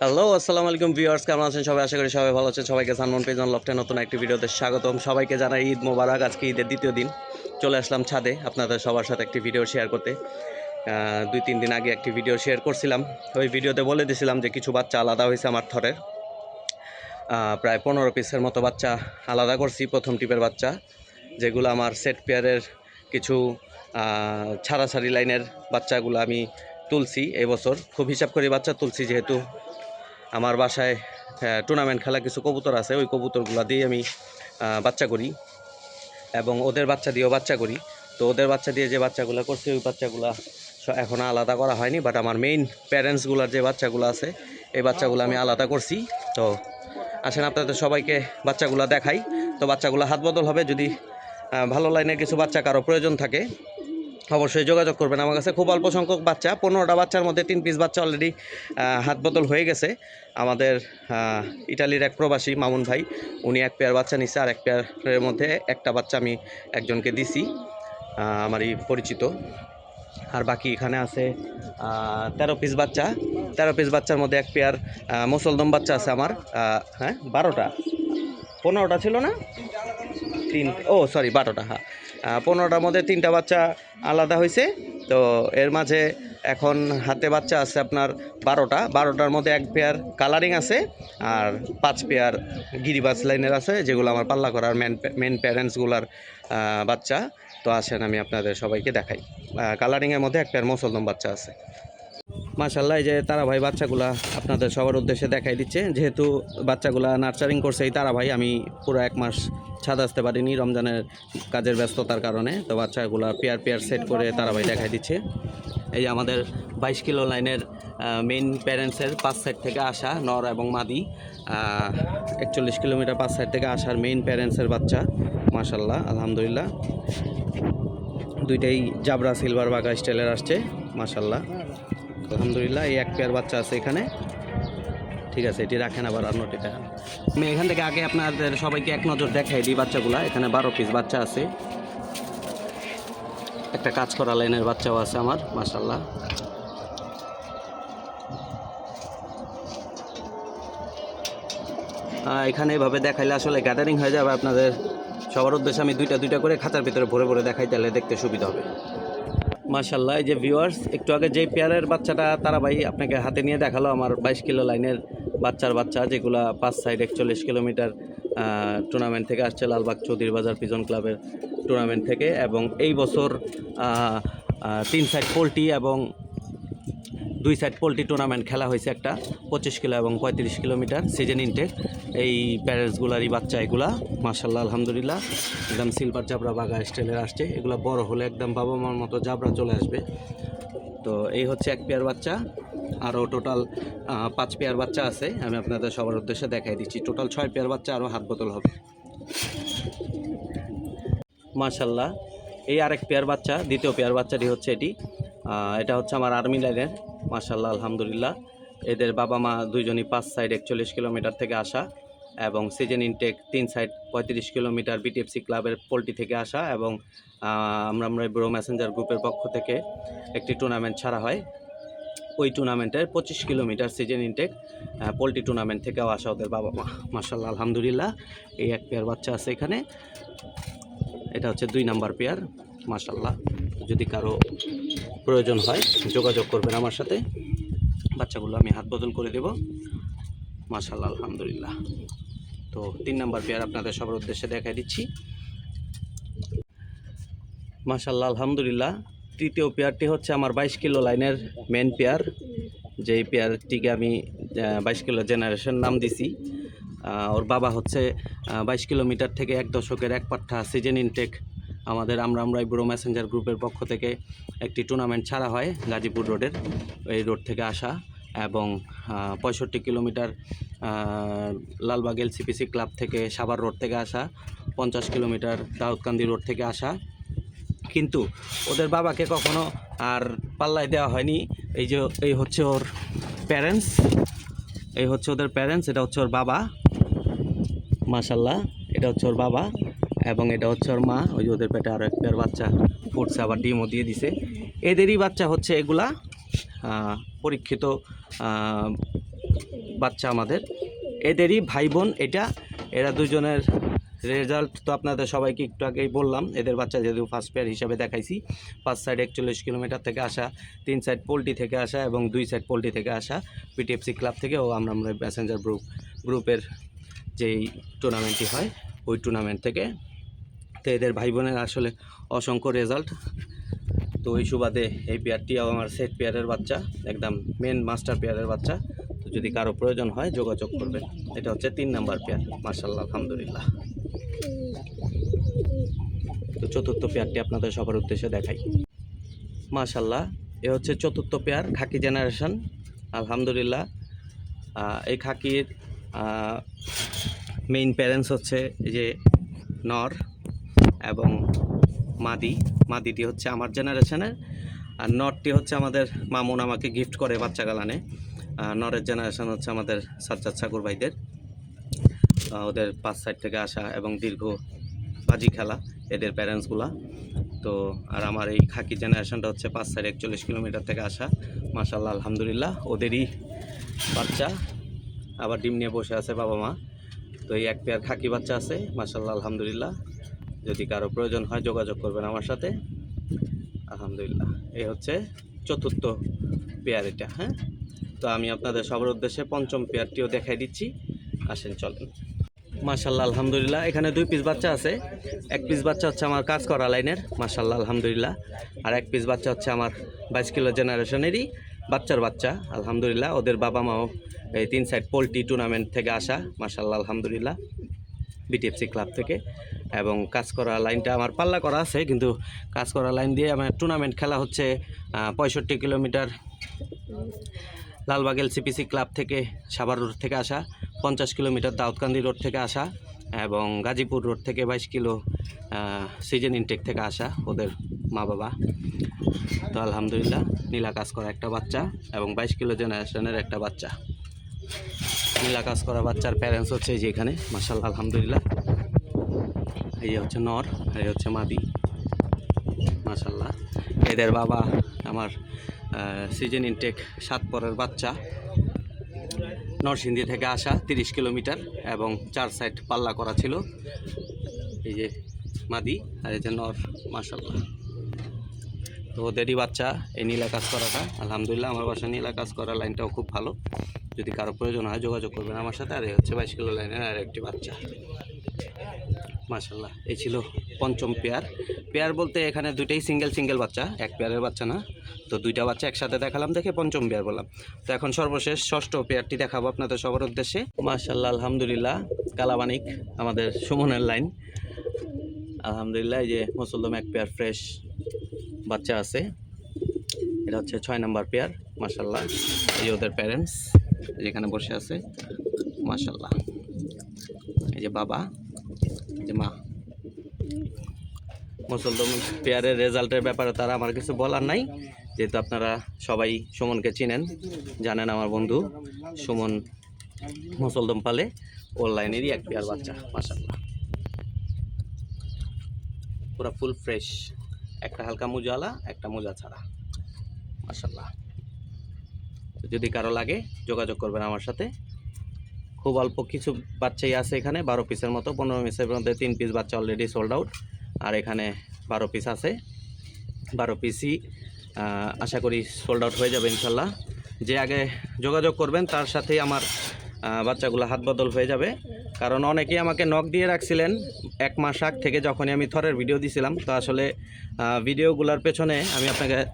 Hello, আসসালামু আলাইকুম viewers, কেমন আছেন সবাই? আশা করি সবাই ভালো আছেন। সবাইকে সানমন পেজন লফটে নতুন একটি ভিডিওতে স্বাগতম। সবাইকে জানাই ঈদ মোবারক। আজকে ঈদের দ্বিতীয় দিন চলে আসলাম ছাদে আপনাদের সবার সাথে একটি ভিডিও শেয়ার করতে। 2-3 দিন আগে একটি ভিডিও শেয়ার করছিলাম। ওই ভিডিওতে বলে দিয়েছিলাম যে কিছু বাচ্চা আলাদা হয়েছে আমার থরের। প্রায় 15 পিসের মতো বাচ্চা আলাদা করছি, প্রথম টিপের বাচ্চা, যেগুলো আমার সেট পেয়ারের কিছু ছাড়াছাড়ি লাইনের বাচ্চাগুলো আমি তুলছি এবছর। খুব হিসাব করে বাচ্চা তুলছি, যেহেতু আমার বাসায় টুর্নামেন্ট খেলা কিছু কবুতর আছে। ওই কবুতরগুলো দিয়ে আমি বাচ্চা করি এবং ওদের বাচ্চা দিয়েও বাচ্চা করি। তো ওদের বাচ্চা দিয়ে যে বাচ্চাগুলো করছি ওই বাচ্চাগুলো এখনও আলাদা করা হয়নি, বাট আমার মেইন প্যারেন্টসগুলোর যে বাচ্চাগুলো আছে এই বাচ্চাগুলো আমি আলাদা করছি। তো আসেন আপনাদের সবাইকে বাচ্চাগুলো দেখাই। তো বাচ্চাগুলো হাত বদল হবে। যদি ভালো লাইনের কিছু বাচ্চা কারো প্রয়োজন থাকে অবশ্যই যোগাযোগ করবেন আমার কাছে। খুব অল্প সংখ্যক বাচ্চা, 15টা বাচ্চার মধ্যে 3 পিস বাচ্চা অলরেডি হাত বদল হয়ে গেছে। আমাদের ইটালির এক প্রবাসী মামুন ভাই, উনি এক পেয়ার বাচ্চা নিচ্ছে, আর এক পেয়ারের মধ্যে একটা বাচ্চা আমি একজনকে দিছি, আমারই পরিচিত। আর বাকি এখানে আছে 13 পিস বাচ্চা। 13 পিস বাচ্চার মধ্যে এক পেয়ার মুসলদম বাচ্চা আছে আমার। হ্যাঁ, 12টা 15টা ছিল না, 12টা। হ্যাঁ, 15টার মধ্যে 3টা বাচ্চা আলাদা হয়েছে। তো এর মাঝে এখন হাতে বাচ্চা আছে আপনার 12টার মধ্যে এক পেয়ার কালারিং আছে, আর 5 পেয়ার গিরিবাজ লাইনের আছে, যেগুলো আমার পাল্লা করার মেন প্যারেন্টসগুলার বাচ্চা। তো আসেন আমি আপনাদের সবাইকে দেখাই। কালারিংয়ের মধ্যে এক পেয়ার মুসলদম বাচ্চা আছে। মাশাআল্লাহ, এই যে তারা ভাই বাচ্চাগুলা আপনাদের সবার উদ্দেশ্যে দেখাই দিচ্ছে। যেহেতু বাচ্চাগুলা নার্চারিং করছে এই তারা ভাই, আমি পুরো 1 মাস ছাদ আসতে পারিনি রমজানের কাজের ব্যস্ততার কারণে। তো বাচ্চাগুলা পেয়ার সেট করে তারা ভাই দেখাই দিচ্ছে। এই আমাদের 22 কিলো লাইনের মেইন প্যারেন্টসের 5 সাইড থেকে আসা নর এবং মাদি, 41 কিলোমিটার 5 সাইড থেকে আসার মেইন প্যারেন্টসের বাচ্চা। মাশাআল্লাহ, আলহামদুলিল্লাহ, দুইটাই জাবরা সিলভার বাঘা স্টাইলের আসছে। মাশাআল্লাহ, আলহামদুলিল্লাহ। এই এক পেয়ার বাচ্চা আছে এখানে। ঠিক আছে, এটি রাখেন, আবার অন্যটিটা আমি এখান থেকে আগে আপনাদের সবাইকে এক নজর দেখাই দিই বাচ্চাগুলা। এখানে 12 পিস বাচ্চা আছে, একটা কাজ করা লাইনের বাচ্চাও আছে আমার। মাশাআল্লাহ, এখানে এভাবে দেখাইলে আসলে গ্যাদারিং হয়ে যাবে। আপনাদের সবার উদ্দেশ্যে আমি দুইটা করে খাঁচার ভিতরে ভরে ভরে দেখাই, তাহলে দেখতে সুবিধা হবে। মাশাআল্লাহ, এই যে ভিউয়ার্স, একটু আগে যে পেয়ারের বাচ্চাটা তারা ভাই আপনাকে হাতে নিয়ে দেখালো, আমার 22 কিলো লাইনের বাচ্চা, যেগুলা 5 সাইড 41 কিলোমিটার টুর্নামেন্ট থেকে আসছে, লালবাগ চৌধুরী বাজার পিজন ক্লাবের টুর্নামেন্ট থেকে। এবং এই বছর 3 সাইড পোল্ট্রি এবং 2 সাইড পোল্ট্রি টুর্নামেন্ট খেলা হয়েছে, একটা 25 কিলো এবং 35 কিলোমিটার সিজন ইনটেক। এই প্যারেন্টসগুলারই বাচ্চা এগুলা। মাশাআল্লাহ, আলহামদুলিল্লাহ, একদম সিলভার জাবরা বাঘা স্টাইলের আসছে। এগুলো বড় হলে একদম বাবা মার মতো জাবরা চলে আসবে। তো এই হচ্ছে এক পেয়ার বাচ্চা। আরও টোটাল 5 পেয়ার বাচ্চা আছে, আমি আপনাদের সবার উদ্দেশ্যে দেখাই দিচ্ছি। টোটাল 6 পেয়ার বাচ্চা আরও হাত বদল হবে। মাশাআল্লাহ, এই আরেক পেয়ার বাচ্চা, দ্বিতীয় পেয়ার বাচ্চাটি হচ্ছে এটি। এটা হচ্ছে আমার আর্মি লাইনের। মাশাআল্লাহ, আলহামদুলিল্লাহ, এদের বাবা মা দুইজনই 5 সাইড 41 কিলোমিটার থেকে আসা এবং season intact 3 side 35 kilometre BTFC ক্লাবের পোল্ট্রি থেকে আসা। এবং আমরা ব্রো মেসেঞ্জার গ্রুপের পক্ষ থেকে একটি টুর্নামেন্ট ছাড়া হয়, ওই টুর্নামেন্টের 25 kilometre season intact poultry tournament থেকেও আসা ওদের বাবা মা। মাশাআল্লাহ, আলহামদুলিল্লাহ, এই এক পেয়ার বাচ্চা আছে এখানে। এটা হচ্ছে 2 নাম্বার পেয়ার। মাশাআল্লাহ, যদি কারো প্রয়োজন হয় যোগাযোগ করবেন আমার সাথে, বাচ্চাগুলো আমি হাত বদল করে দেব। মাশাআল্লাহ, আলহামদুলিল্লাহ। তো 3 নাম্বার পেয়ার আপনাদের সবার উদ্দেশ্যে দেখাই দিচ্ছি। মাশাআল্লাহ, আলহামদুলিল্লাহ, তৃতীয় পেয়ারটি হচ্ছে আমার 22 কিলো লাইনের মেন পেয়ার, যেই পেয়ারটিকে আমি 22 কিলো জেনারেশন নাম দিছি। ওর বাবা হচ্ছে 22 কিলোমিটার থেকে 1 দশকের এক পাঠা সিজন ইনটেক আমাদের আমরা ব্রো মেসেঞ্জার গ্রুপের পক্ষ থেকে একটি টুর্নামেন্ট ছাড়া হয় গাজীপুর রোডের, এই রোড থেকে আসা। এবং 65 কিলোমিটার লালবাগ এলসিপিসি ক্লাব থেকে সাভার রোড থেকে আসা, 50 কিলোমিটার দাউদকান্দি রোড থেকে আসা। কিন্তু ওদের বাবাকে কখনো আর পাল্লায় দেওয়া হয়নি। এই হচ্ছে ওর প্যারেন্টস, এই হচ্ছে ওদের প্যারেন্টস, এটা হচ্ছে ওর বাবা। মাশাআল্লাহ, এটা হচ্ছে ওর বাবা এবং এটা হচ্ছে ওর মা। ওই যে ওদের পেটে আরও এক পেয়ার বাচ্চা ফুটছে, আবার ডিমও দিয়ে দিছে। এদেরই বাচ্চা হচ্ছে এগুলা, পরীক্ষিত বাচ্চা আমাদের, এদেরই ভাই বোন এটা। এরা দুজনের রেজাল্ট তো আপনাদের সবাইকে একটু আগেই বললাম। এদের বাচ্চা যেহেতু ফার্স্ট পেয়ার হিসাবে দেখাইছি, 5 সাইড 41 কিলোমিটার থেকে আসা, 3 সাইড পোল্ট্রি থেকে আসা এবং 2 সাইড পোল্ট্রি থেকে আসা, পিটিএফসি ক্লাব থেকে ও আমরা প্যাসেঞ্জার গ্রুপের যেই টুর্নামেন্টটি হয় ওই টুর্নামেন্ট থেকে। তো এদের ভাই বোনের আসলে অসংখ্য রেজাল্ট। তো ওই সুবাদে এই পেয়ারটিও আমার সেট পেয়ারের বাচ্চা, একদম মেন মাস্টার পেয়ারের বাচ্চা। তো যদি কারো প্রয়োজন হয় যোগাযোগ করবেন। এটা হচ্ছে 3 নাম্বার পেয়ার, মাশাআল্লাহ আলহামদুলিল্লাহ। তো চতুর্থ পেয়ারটি আপনাদের সবার উদ্দেশ্যে দেখাই। মাশাআল্লাহ, এ হচ্ছে চতুর্থ পেয়ার, খাকি জেনারেশন আলহামদুলিল্লাহ। এই খাকির মেইন প্যারেন্টস হচ্ছে এই যে নর এবং মাদিটি হচ্ছে আমার জেনারেশনের, আর নরটি হচ্ছে আমাদের মামুন আমাকে গিফট করে বাচ্চা গালানে। নরের জেনারেশন হচ্ছে আমাদের সাজ্জাদ সাগর ভাইদের, ওদের 5 সাইড থেকে আসা এবং দীর্ঘ বাজি খেলা এদের প্যারেন্টসগুলা। তো আর আমার এই খাকি জেনারেশনটা হচ্ছে 5 সাইড 41 কিলোমিটার থেকে আসা, মাশাআল্লাহ আলহামদুলিল্লাহ। ওদেরই বাচ্চা, আবার ডিম নিয়ে বসে আছে বাবা মা। তো এই এক পেয়ার খাকি বাচ্চা আছে, মাশাআল্লাহ আলহামদুলিল্লাহ। যদি কারো প্রয়োজন হয় যোগাযোগ করবেন আমার সাথে আলহামদুলিল্লাহ। এই হচ্ছে চতুর্থ পেয়ার এটা। হ্যাঁ, তো আমি আপনাদের সবার উদ্দেশ্যে পঞ্চম পেয়ারটিও দেখাই দিচ্ছি, আসেন চলেন। মাশাআল্লাহ আলহামদুলিল্লাহ, এখানে 2 পিস বাচ্চা আছে। 1 পিস বাচ্চা হচ্ছে আমার কাজ করা লাইনের, মাশাআল্লাহ আলহামদুলিল্লাহ। আর 1 পিস বাচ্চা হচ্ছে আমার 22 কিলো জেনারেশনেরই বাচ্চার বাচ্চা আলহামদুলিল্লাহ। ওদের বাবা মাও এই 3 সাইড পোল্ট্রি টুর্নামেন্ট থেকে আসা, মাশাআল্লাহ আলহামদুলিল্লাহ, বিটিএফসি ক্লাব থেকে। এবং কাজ করা লাইনটা আমার পাল্লা করা আছে, কিন্তু কাজ করা লাইন দিয়ে আমার টুর্নামেন্ট খেলা হচ্ছে 65 কিলোমিটার লালবাগ এলসিপিসি ক্লাব থেকে, সাভার রোড থেকে আসা, 50 কিলোমিটার দাউদকান্দি রোড থেকে আসা এবং গাজীপুর রোড থেকে 22 কিলো সিজন ইনটেক থেকে আসা ওদের মা বাবা। তো আলহামদুলিল্লাহ, নীলা কাজ করা একটা বাচ্চা এবং 22 কিলো জেনারেশনের একটা বাচ্চা। নীলা কাজ করা বাচ্চার প্যারেন্টস হচ্ছে এই যে এখানে, মাশাআল্লাহ আলহামদুলিল্লাহ। এই হচ্ছে নর, এই হচ্ছে মাদি, মাশাআল্লাহ। এদের বাবা আমার সিজন ইনটেক 7 পরের বাচ্চা, নরসিংদী থেকে আসা 30 কিলোমিটার এবং 4 সাইড পাল্লা করা ছিল। এই যে মাদি আর এই যে নর, মাশাআল্লাহ। তো ওদেরই বাচ্চা এই নীলা কাজ করাটা আলহামদুলিল্লাহ। আমার বাসা নীলা কাজ করা লাইনটাও খুব ভালো, যদি কারো প্রয়োজন হয় যোগাযোগ করবেন আমার সাথে। আর এই হচ্ছে 22 কিলো লাইনের আর একটি বাচ্চা, মাশাআল্লাহ। এই ছিল পঞ্চম পেয়ার। পেয়ার বলতে এখানে দুইটাই সিঙ্গেল বাচ্চা, এক পেয়ারের বাচ্চা না। তো 2টা বাচ্চা একসাথে দেখালাম দেখে পঞ্চম পেয়ার বললাম। তো এখন সর্বশেষ ষষ্ঠ পেয়ারটি দেখাবো আপনাদের সবার উদ্দেশ্যে। মাশাআল্লাহ আলহামদুলিল্লাহ, কালাবানিক আমাদের সুমনের লাইন আলহামদুলিল্লাহ। এই যে মুসলদম এক পেয়ার ফ্রেশ বাচ্চা আছে, এটা হচ্ছে 6 নাম্বার পেয়ার, মাশাআল্লাহ। এই যে ওদের প্যারেন্টস যেখানে বসে আছে, মাশাআল্লাহ। এই যে বাবা, এই যে মা। মুসলদম পেয়ারের রেজাল্টের ব্যাপারে তারা আমার কিছু বলার নাই, যেহেতু আপনারা সবাই সুমনকে চিনেন, জানেন আমার বন্ধু সুমন মুসলদম পালে, ওর লাইনেরই এক পেয়ার বাচ্চা, মাশাআল্লাহ। পুরা ফুল ফ্রেশ, একটা হালকা মোজাওয়ালা একটা মোজা ছাড়া, মাশাআল্লাহ। যদি কারো লাগে যোগাযোগ করবেন আমার সাথে। খুব অল্প কিছু বাচ্চাই আছে এখানে, 12 পিসের মতো। 15 পিসের মধ্যে 3 পিস বাচ্চা অলরেডি সোল্ড আউট, আর এখানে 12 পিস আছে। 12 পিসই আশা করি সোল্ড আউট হয়ে যাবে ইনশাল্লাহ। যে আগে যোগাযোগ করবেন তার সাথেই আমার বাচ্চাগুলো হাত বদল হয়ে যাবে। কারণ অনেকেই আমাকে নক দিয়ে রাখছিলেন 1 মাস আগ থেকে, যখনই আমি থরের ভিডিও দিছিলাম। তো আসলে ভিডিওগুলোর পেছনে আমি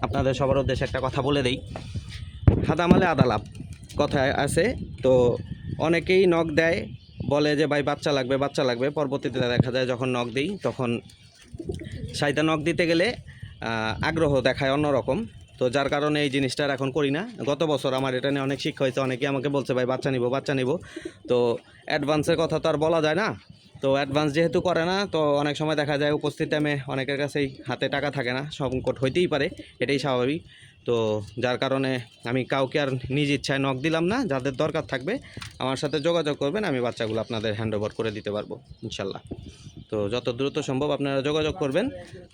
আপনাদের সবার উদ্দেশ্যে একটা কথা বলে দিই, হাদামালে আদালাপ কথায় আছে। তো অনেকেই নক দেয়, বলে যে ভাই বাচ্চা লাগবে। পরবর্তীতে দেখা যায় যখন নক দিই তখন সাইতা নক দিতে গেলে আগ্রহ দেখায় অন্যরকম। তো যার কারণে এই জিনিসটা এখন করি না। গত বছর আমার এটা নিয়ে অনেক শিক্ষা হয়েছে, অনেকেই আমাকে বলছে ভাই বাচ্চা নিব। তো অ্যাডভান্সের কথা তো আর বলা যায় না। তো অ্যাডভান্স যেহেতু করে না, তো অনেক সময় দেখা যায় উপস্থিত টাইমে অনেকের কাছেই হাতে টাকা থাকে না, সংকট হইতেই পারে, এটাই স্বাভাবিক। তো যার কারণে আমি কাউকে আর নিজ ইচ্ছায় নক দিলাম না। যাদের দরকার থাকবে আমার সাথে যোগাযোগ করবেন, আমি বাচ্চাগুলো আপনাদের হ্যান্ড ওভার করে দিতে পারবো ইনশাল্লাহ। তো যত দ্রুত সম্ভব আপনারা যোগাযোগ করবেন,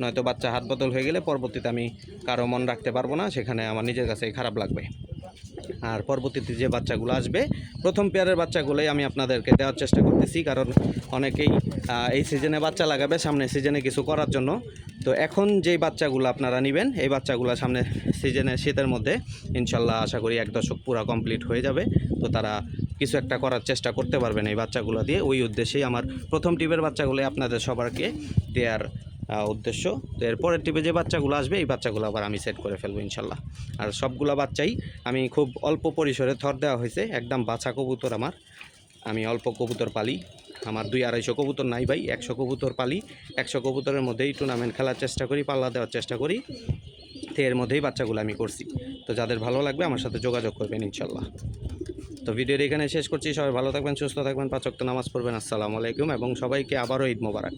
নয়তো বাচ্চা হাত বদল হয়ে গেলে পরবর্তীতে আমি কারো মন রাখতে পারবো না, সেখানে আমার নিজের কাছেই খারাপ লাগবে। আর পরবর্তীতে যে বাচ্চাগুলো আসবে প্রথম পেয়ারের বাচ্চাগুলোই আমি আপনাদেরকে দেওয়ার চেষ্টা করতেছি, কারণ অনেকেই এই সিজনে বাচ্চা লাগাবে সামনে সিজনে কিছু করার জন্য। তো এখন যেই বাচ্চাগুলো আপনারা নেবেন এই বাচ্চাগুলো সামনে সিজনে শীতের মধ্যে ইনশাল্লাহ আশা করি 1 দশক পুরো কমপ্লিট হয়ে যাবে। তো তারা কিছু একটা করার চেষ্টা করতে পারবেন এই বাচ্চাগুলো দিয়ে। ওই উদ্দেশ্যেই আমার প্রথম টিপের বাচ্চাগুলো আপনাদের সবারকে দেওয়ার উদ্দেশ্য। তো এরপরের টিপে যে বাচ্চাগুলো আসবে এই বাচ্চাগুলো আবার আমি সেট করে ফেলবো ইনশাল্লাহ। আর সবগুলো বাচ্চাই আমি খুব অল্প পরিসরে থর দেওয়া হয়েছে, একদম বাছা কবুতর। আমি অল্প কবুতর পালি, আমার 200-250 কবুতর নাই ভাই, 100 কবুতর পালি। 100 কবুতরের মধ্যেই টুর্নামেন্ট খেলার চেষ্টা করি, পাল্লা দেওয়ার চেষ্টা করি। তো এর মধ্যেই বাচ্চাগুলো আমি করছি। তো যাদের ভালো লাগবে আমার সাথে যোগাযোগ করবেন ইনশাল্লাহ। তো ভিডিওর এখানে শেষ করছি। সবাই ভালো থাকবেন, সুস্থ থাকবেন, 5 ওয়াক্ত নামাজ পড়বেন। আসসালামু আলাইকুম এবং সবাইকে আবারও ঈদ মোবারক।